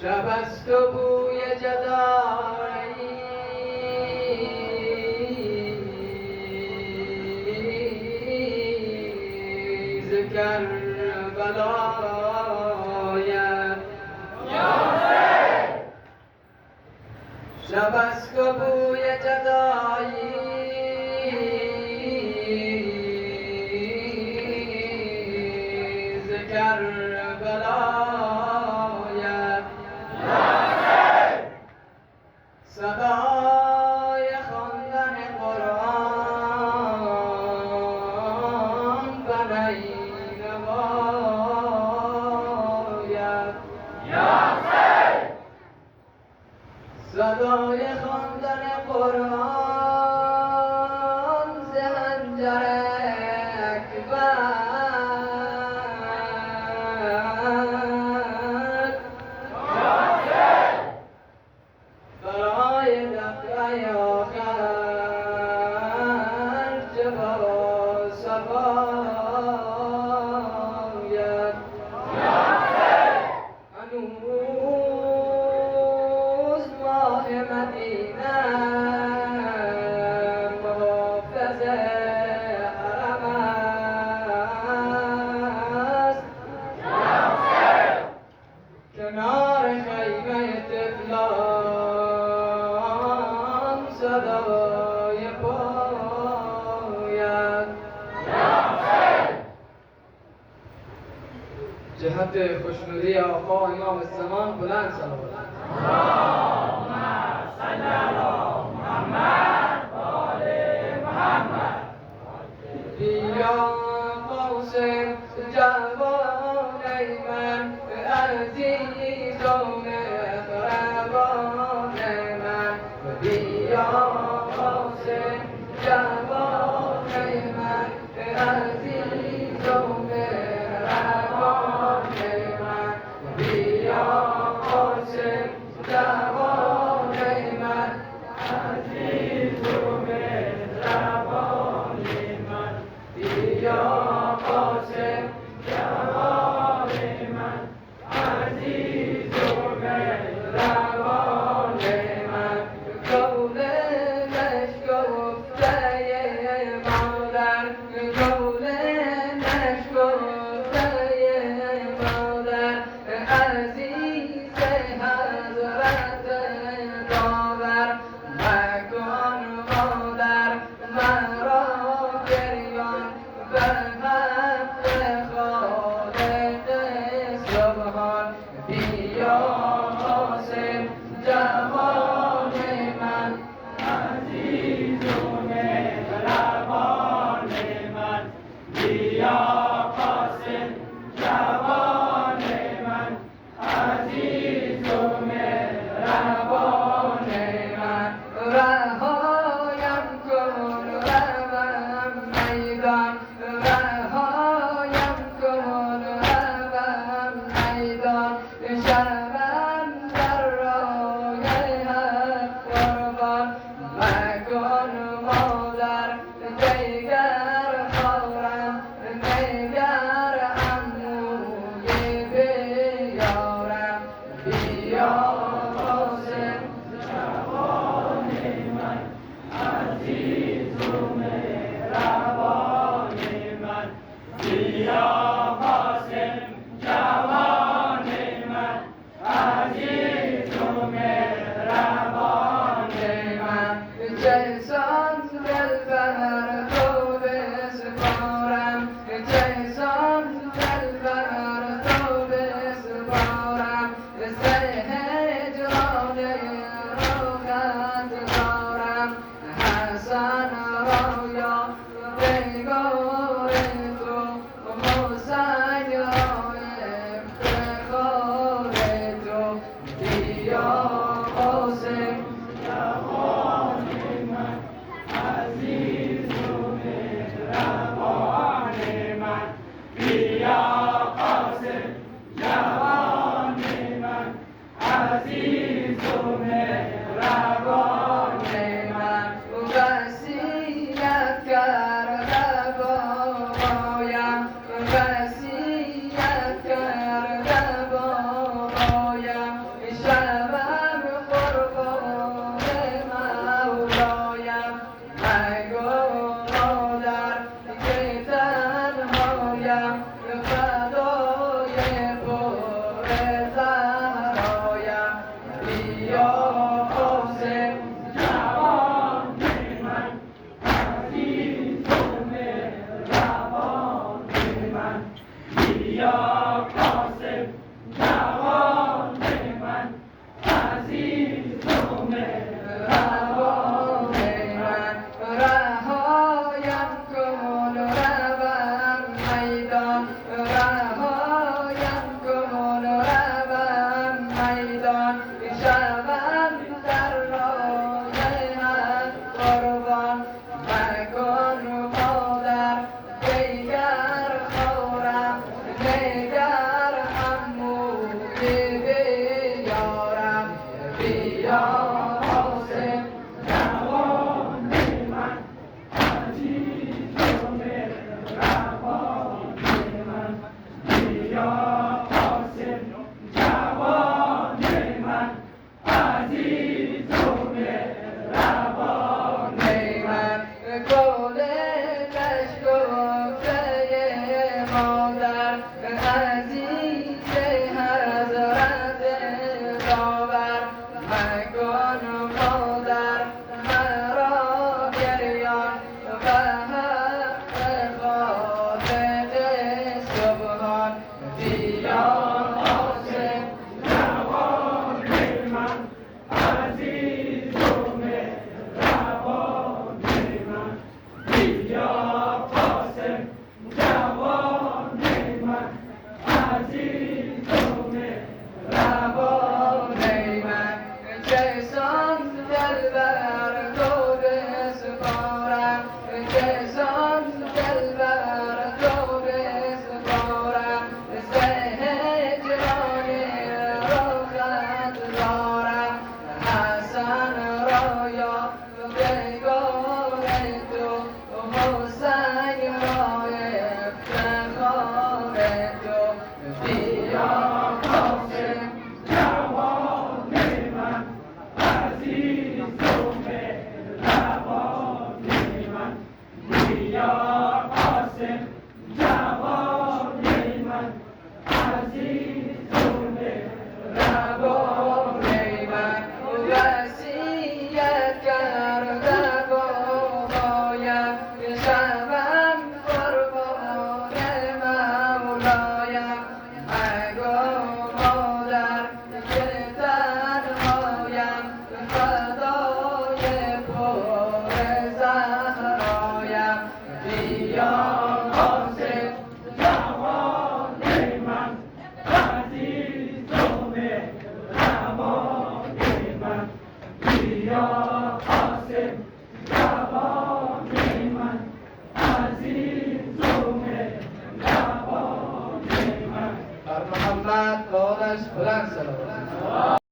شب است و بوی جدایی ز کربلا آید. شب است و بوی جدایی ز کربلا آید. صدای خواندن قرآن بر نینوا آید. صدای خواندن قرآن ز حنجر اکبر برای دفعه آخر جواب صفا آید. هنوز ماه مدینه محافظ حرم است. کنار خیمه طفلان صدای پاید. جهت خوشنودی آقا امام زمان بلند صلوات. بیا قوس جوان ای من عزیز و مهربان من. بیا قوس جوان ای من عزیز و مهربان من. بیا قوس جوان ای من عزیز و مهربان من. بیا قوس جوان من عزیز و مهربان من. قول نشکفته مادر، قول نشکفته مادر عزیز حضرت داور مکن مادر مرا گریان به حق خالق سبحان. بیا قاسم جوان من عزیز و مهربان من. بیا قاسم جوان من عزیز و مهربان من. رهایم کن روم میدان، رهایم کن روم میدان. شوم در راه حق قربان مکن مادر دیگر خواهم دیگر عموی بیارم. بیا قاسم جوان من عزیز و مهربان من. بیا قاسم جوان من عزیز و مهربان من. جیسان دلبر تو بسپارم، جیسان دلبر تو بسپارم. سحر میدان شوم در راه حق قربان مکن مادر دیگر خورم دیگر عموی بیارم بیا حسین جوان من عزیز و مهربان من بیا قاسم جوان من عزیز و مهربان من گل نشکفته مادر عزیز حضرت داور مکن مادر مرا گریان و حق خالق سبحان بیا قاسم جوان من عزیز و مهربان من بیا قاسم جوان من عزیز و مهربان من چسان دلبر تو بسپارم چسان دلبر تو بسپارم ز هجران رخت دارم حسن را یا پیگار تو حسین را افتخار تو بیا قاسم جوان من عزیز و مهربان من بیا قاسم جوان من عزیز و مهربان من وصیت کرده باید شوم قربان مولایم اگه مادر که تنهایم فدای پر زهرایم بیا قاسم جوان من عزیز و مهربان من بیا قاسم جوان من عزیز و مهربان من بر محمد دادش بلند صلوات